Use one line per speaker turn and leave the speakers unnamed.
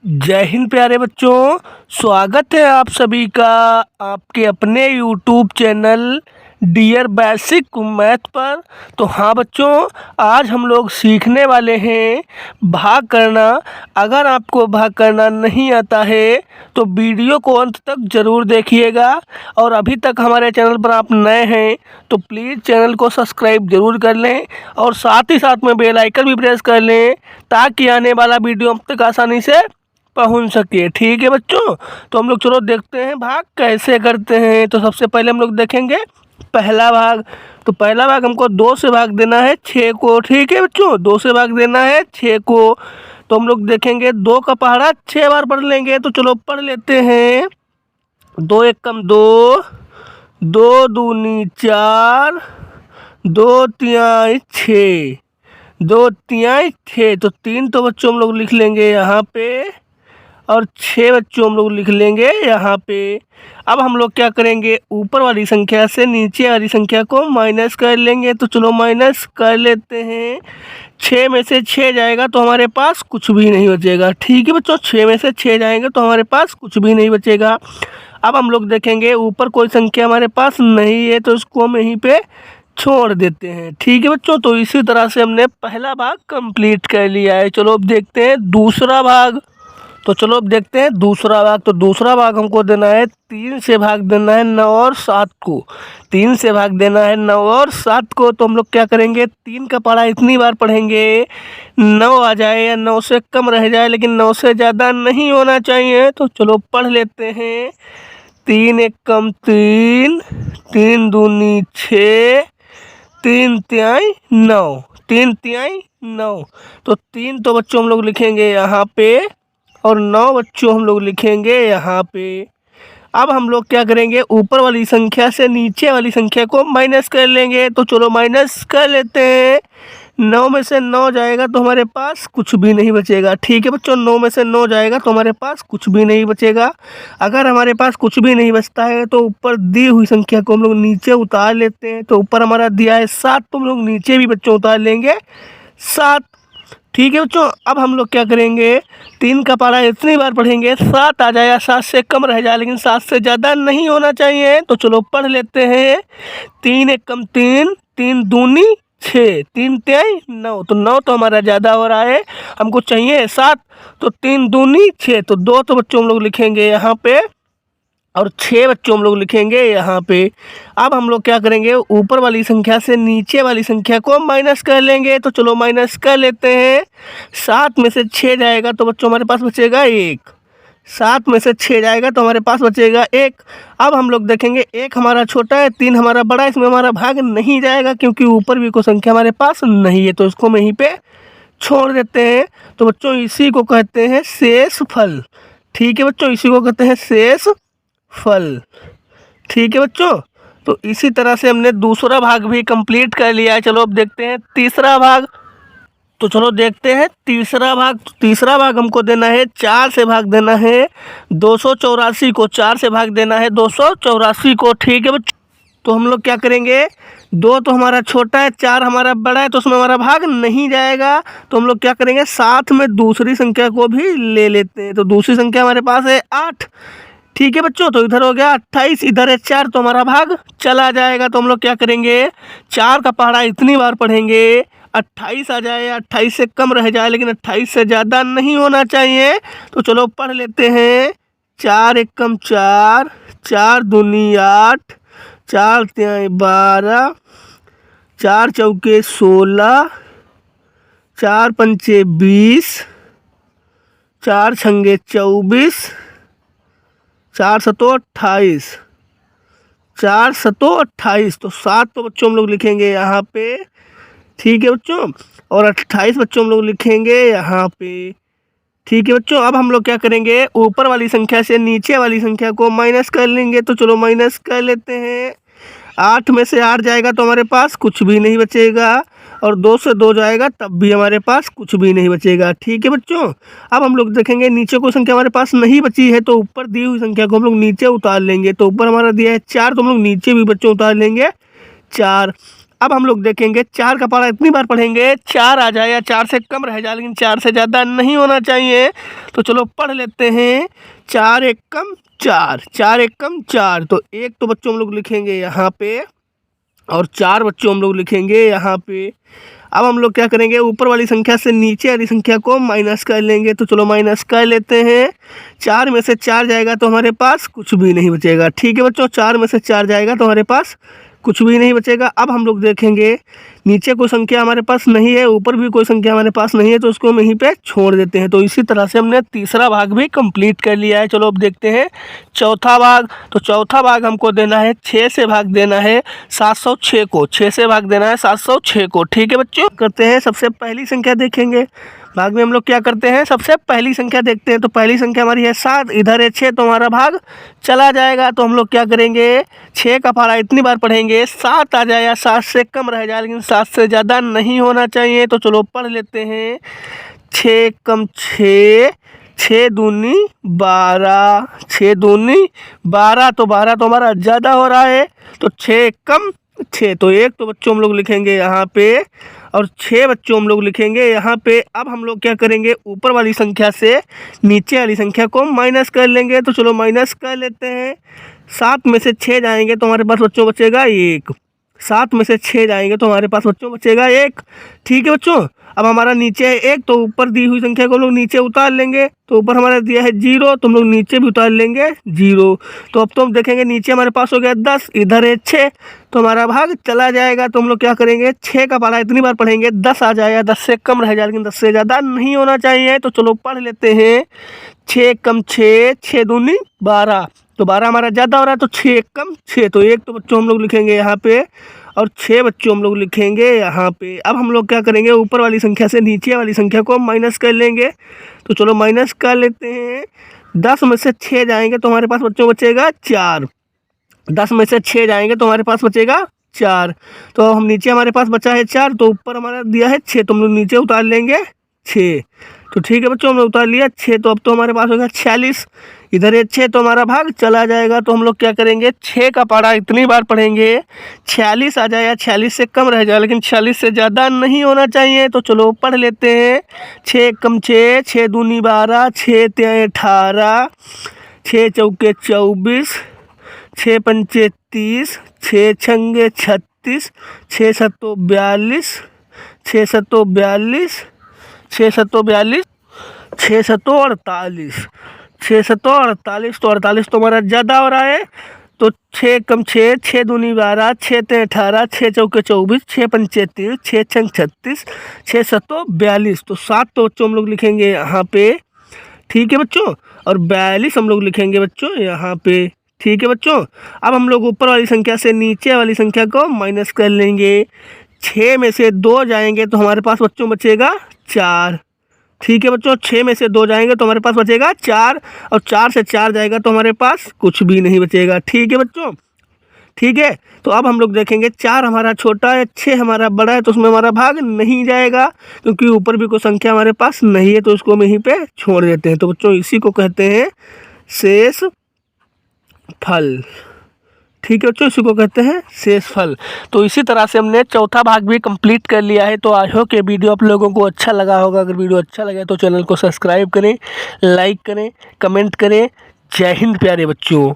जय हिंद प्यारे बच्चों। स्वागत है आप सभी का आपके अपने YouTube channel dear basic math पर। तो हाँ बच्चों, आज हम लोग सीखने वाले हैं भाग करना। अगर आपको भाग करना नहीं आता है तो वीडियो को अंत तक ज़रूर देखिएगा, और अभी तक हमारे चैनल पर आप नए हैं तो प्लीज़ चैनल को सब्सक्राइब ज़रूर कर लें और साथ ही साथ में बेल आइकन भी प्रेस कर लें ताकि आने वाला वीडियो आप तक आसानी से पहुंच सके। ठीक है बच्चों, तो हम लोग चलो देखते हैं भाग कैसे करते हैं। तो सबसे पहले हम लोग देखेंगे पहला भाग। तो पहला भाग हमको 2 से भाग देना है 6 को। ठीक है बच्चों, 2 से भाग देना है 6 को। तो हम लोग देखेंगे 2 का पहाड़ा 6 बार पढ़ लेंगे। तो चलो पढ़ लेते हैं। 2 एकम 2, 2 दूनी 4, 2 तिहाई 6, 2 तिहाई 6। तो 3 तो बच्चों हम लोग लिख लेंगे यहाँ पे, और 6 बच्चों हम लोग लिख लेंगे यहाँ पे। अब हम लोग क्या करेंगे, ऊपर वाली संख्या से नीचे वाली संख्या को माइनस कर लेंगे। तो चलो माइनस कर लेते हैं। 6 में से 6 जाएगा तो हमारे पास कुछ भी नहीं बचेगा। ठीक है बच्चों, 6 में से 6 जाएंगे तो हमारे पास कुछ भी नहीं बचेगा। अब हम लोग देखेंगे ऊपर कोई संख्या हमारे पास नहीं है तो उसको हम यहीं पे छोड़ देते हैं। ठीक है बच्चों, तो इसी तरह से हमने पहला भाग कंप्लीट कर लिया है। चलो अब देखते हैं दूसरा भाग। तो चलो अब देखते हैं दूसरा भाग। तो दूसरा भाग हमको देना है 3 से भाग देना है 9 और 7 को। 3 से भाग देना है 9 और 7 को। तो हम लोग क्या करेंगे, 3 का पढ़ा इतनी बार पढ़ेंगे 9 आ जाए या 9 से कम रह जाए, लेकिन 9 से ज़्यादा नहीं होना चाहिए। तो चलो पढ़ लेते हैं। 3 एकम 3, 3 दूनी 6, 3 तिहाई 9, 3 तिहाई 9। तो 3 तो बच्चों हम लोग लिखेंगे यहाँ पे, और 9 बच्चों हम लोग लिखेंगे यहाँ पे। अब हम लोग क्या करेंगे, ऊपर वाली संख्या से नीचे वाली संख्या को माइनस कर लेंगे। तो चलो माइनस कर लेते हैं। 9 में से 9 जाएगा तो हमारे पास कुछ भी नहीं बचेगा। ठीक है बच्चों, 9 में से 9 जाएगा तो हमारे पास कुछ भी नहीं बचेगा। अगर हमारे पास कुछ भी नहीं बचता है तो ऊपर दी हुई संख्या को हम लोग नीचे उतार लेते हैं। तो ऊपर हमारा दिया है 7, तो हम लोग नीचे भी बच्चों उतार लेंगे 7। ठीक है बच्चों, अब हम लोग क्या करेंगे, 3 का पढ़ा इतनी बार पढ़ेंगे 7 आ जाए या 7 से कम रह जाए, लेकिन 7 से ज़्यादा नहीं होना चाहिए। तो चलो पढ़ लेते हैं। 3 एकम 3, 3 दूनी 6, 3 तिहाई 9। तो 9 तो हमारा ज़्यादा हो रहा है, हमको चाहिए 7। तो 3 दूनी 6, तो 2 तो बच्चों हम लोग लिखेंगे यहाँ पे, और 6 बच्चों हम लोग लिखेंगे यहाँ पे। अब हम लोग क्या करेंगे, ऊपर वाली संख्या से नीचे वाली संख्या को माइनस कर लेंगे। तो चलो माइनस कर लेते हैं। 7 में से 6 जाएगा तो बच्चों हमारे पास बचेगा 1। 7 में से 6 जाएगा तो हमारे पास बचेगा 1। अब हम लोग देखेंगे 1 हमारा छोटा है, 3 हमारा बड़ा है, इसमें हमारा भाग नहीं जाएगा क्योंकि ऊपर भी कोई संख्या हमारे पास नहीं है। तो इसको हम यहीं पे छोड़ देते हैं। तो बच्चों इसी को कहते हैं शेष फल। ठीक है बच्चों, इसी को कहते हैं शेष फल। ठीक है बच्चों, तो इसी तरह से हमने दूसरा भाग भी कंप्लीट कर लिया है। चलो अब देखते हैं तीसरा भाग। तो चलो देखते हैं तीसरा भाग। तीसरा भाग हमको देना है 4 से भाग देना है 284 को। 4 से भाग देना है 284 को। ठीक है बच्चों, तो हम लोग क्या करेंगे, 2 तो हमारा छोटा है, 4 हमारा बड़ा है, तो उसमें हमारा भाग नहीं जाएगा। तो हम लोग क्या करेंगे, साथ में दूसरी संख्या को भी ले लेते हैं। तो दूसरी संख्या हमारे पास है 8। ठीक है बच्चों, तो इधर हो गया 28, इधर है 4, तो हमारा भाग चला जाएगा। तो हम लोग क्या करेंगे, 4 का पहाड़ा इतनी बार पढ़ेंगे 28 आ जाए या 28 से कम रह जाए, लेकिन 28 से ज़्यादा नहीं होना चाहिए। तो चलो पढ़ लेते हैं। 4 एकम 4, 4 दूनी 8, 4 तिहाई 12, 4 चौके 16, 4 पंचे 20, 4 छंगे 24, 4 सतों 28, 4 सतों 28। तो 7 तो बच्चों हम लोग लिखेंगे यहाँ पे। ठीक है बच्चों, और 28 बच्चों हम लोग लिखेंगे यहाँ पे। ठीक है बच्चों, अब हम लोग क्या करेंगे, ऊपर वाली संख्या से नीचे वाली संख्या को माइनस कर लेंगे। तो चलो माइनस कर लेते हैं। 8 में से 8 जाएगा तो हमारे पास कुछ भी नहीं बचेगा, और 2 से 2 जाएगा तब भी हमारे पास कुछ भी नहीं बचेगा। ठीक है बच्चों, अब हम लोग देखेंगे नीचे कोई संख्या हमारे पास नहीं बची है, तो ऊपर दी हुई संख्या को हम लोग नीचे उतार लेंगे। तो ऊपर हमारा दिया है 4, तो हम लोग नीचे भी बच्चों उतार लेंगे 4। अब हम लोग देखेंगे 4 का पारा इतनी बार पढ़ेंगे 4 आ जाए या 4 से कम रह जाए, लेकिन 4 से ज़्यादा नहीं होना चाहिए। तो चलो पढ़ लेते हैं। 4 एक कम 4, 4 एक कम 4, तो 1 तो बच्चों हम लोग लिखेंगे यहाँ पे और 4 बच्चों हम लोग लिखेंगे यहाँ पे। अब हम लोग क्या करेंगे, ऊपर वाली संख्या से नीचे वाली संख्या को माइनस कर लेंगे। तो चलो माइनस कर लेते हैं। 4 में से 4 जाएगा तो हमारे पास कुछ भी नहीं बचेगा। ठीक है बच्चों, 4 में से 4 जाएगा तो हमारे पास कुछ भी नहीं बचेगा। अब हम लोग देखेंगे नीचे कोई संख्या हमारे पास नहीं है, ऊपर भी कोई संख्या हमारे पास नहीं है, तो उसको हम यहीं पे छोड़ देते हैं। तो इसी तरह से हमने तीसरा भाग भी कंप्लीट कर लिया है। चलो अब देखते हैं चौथा भाग। तो चौथा भाग हमको देना है 6 से भाग देना है 706 को, 6 से भाग देना है 706 को। ठीक है बच्चों, करते हैं। सबसे पहली संख्या देखेंगे भाग में हम लोग क्या करते हैं, सबसे पहली संख्या देखते हैं। तो पहली संख्या हमारी है 7, इधर है 6, तो हमारा भाग चला जाएगा। तो हम लोग क्या करेंगे, 6 का पारा इतनी बार पढ़ेंगे 7 आ जाए या 7 से कम रह जाए, लेकिन 7 से ज़्यादा नहीं होना चाहिए। तो चलो पढ़ लेते हैं। 6 कम 6, 6 दूनी 12, 6 दूनी 12, तो 12 तो हमारा ज़्यादा हो रहा है। तो 6 कम 6, तो 1 तो बच्चों हम लोग लिखेंगे यहाँ पे और 6 बच्चों हम लोग लिखेंगे यहाँ पे। अब हम लोग क्या करेंगे, ऊपर वाली संख्या से नीचे वाली संख्या को माइनस कर लेंगे। तो चलो माइनस कर लेते हैं। 7 में से 6 जाएंगे तो हमारे पास बच्चों बचेगा 1, 7 में से 6 जाएंगे तो हमारे पास बच्चों बचेगा 1। ठीक है बच्चों, अब हमारा नीचे है 1, तो ऊपर दी हुई संख्या को लोग नीचे उतार लेंगे। तो ऊपर हमारा दिया है 0, तो हम लोग नीचे भी उतार लेंगे 0। तो अब तो हम देखेंगे नीचे हमारे पास हो गया 10, इधर है 6, तो हमारा भाग चला जाएगा। तो हम लोग क्या करेंगे, 6 का पारा इतनी बार पढ़ेंगे 10 आ जाए या 10 से कम रह जाए, लेकिन 10 से ज़्यादा नहीं होना चाहिए। तो चलो पढ़ लेते हैं। 6 कम 6, 6 दूनी 12, तो 12 हमारा ज़्यादा हो रहा है। तो 6 कम 6, तो 1 तो बच्चों हम लोग लिखेंगे यहाँ पे और 6 बच्चों हम लोग लिखेंगे यहाँ पे। अब हम लोग क्या करेंगे, ऊपर वाली संख्या से नीचे वाली संख्या को माइनस कर लेंगे। तो चलो माइनस कर लेते हैं। 10 में से 6 जाएंगे तो हमारे पास बच्चों बचेगा 4, 10 में से 6 जाएंगे तो हमारे पास बचेगा 4। तो हम नीचे हमारे पास बचा है 4, तो ऊपर हमारा दिया है 6, तो हम लोग नीचे उतार लेंगे 6। तो ठीक है बच्चों, हमने उतार लिया 6, तो अब तो हमारे पास होगा 46, इधर है 6, तो हमारा भाग चला जाएगा। तो हम लोग क्या करेंगे, 6 का पारा इतनी बार पढ़ेंगे 46 आ जाए या 46 से कम रह जाए, लेकिन 46 से ज़्यादा नहीं होना चाहिए। तो चलो पढ़ लेते हैं। 6 कम 6, 6 दूनी 12, 6 तिया 18, 6 चौके 24, 6 पंचे 30, 6 छंगे 36, 6 सत्तो 42, 6 सत्तो 42, 6 सत्तो 42, 6 सत्तो 48, 6 सत्तो 48, तो 48 तो हमारा ज़्यादा हो रहा है। तो 6 कम 6, 6 दूनी 12, 6 ते 18, 6 चौके 24, 6 पंचे 30, 6 छंग 36, 6 सत्तो 42, तो 7 तो बच्चों हम लोग लिखेंगे यहाँ पे। ठीक है बच्चों, और 42 हम लोग लिखेंगे बच्चों यहाँ पे। ठीक है बच्चों, अब हम लोग ऊपर वाली संख्या से नीचे वाली संख्या को माइनस कर लेंगे। 6 में से 2 जाएंगे तो हमारे पास बच्चों बचेगा 4। ठीक है बच्चों, 6 में से 2 जाएंगे तो हमारे पास बचेगा 4, और 4 से 4 जाएगा तो हमारे पास कुछ भी नहीं बचेगा। ठीक है बच्चों, ठीक है। तो अब हम लोग देखेंगे 4 हमारा छोटा है, 6 हमारा बड़ा है, तो उसमें हमारा भाग नहीं जाएगा क्योंकि ऊपर भी कोई संख्या हमारे पास नहीं है, तो उसको हम यहीं पे छोड़ देते हैं। तो बच्चों इसी को कहते हैं शेष फल। ठीक है बच्चों, इसी को कहते हैं शेष फल। तो इसी तरह से हमने चौथा भाग भी कंप्लीट कर लिया है। तो आई होप कि वीडियो आप लोगों को अच्छा लगा होगा। अगर वीडियो अच्छा लगे तो चैनल को सब्सक्राइब करें, लाइक करें, कमेंट करें। जय हिंद प्यारे बच्चों।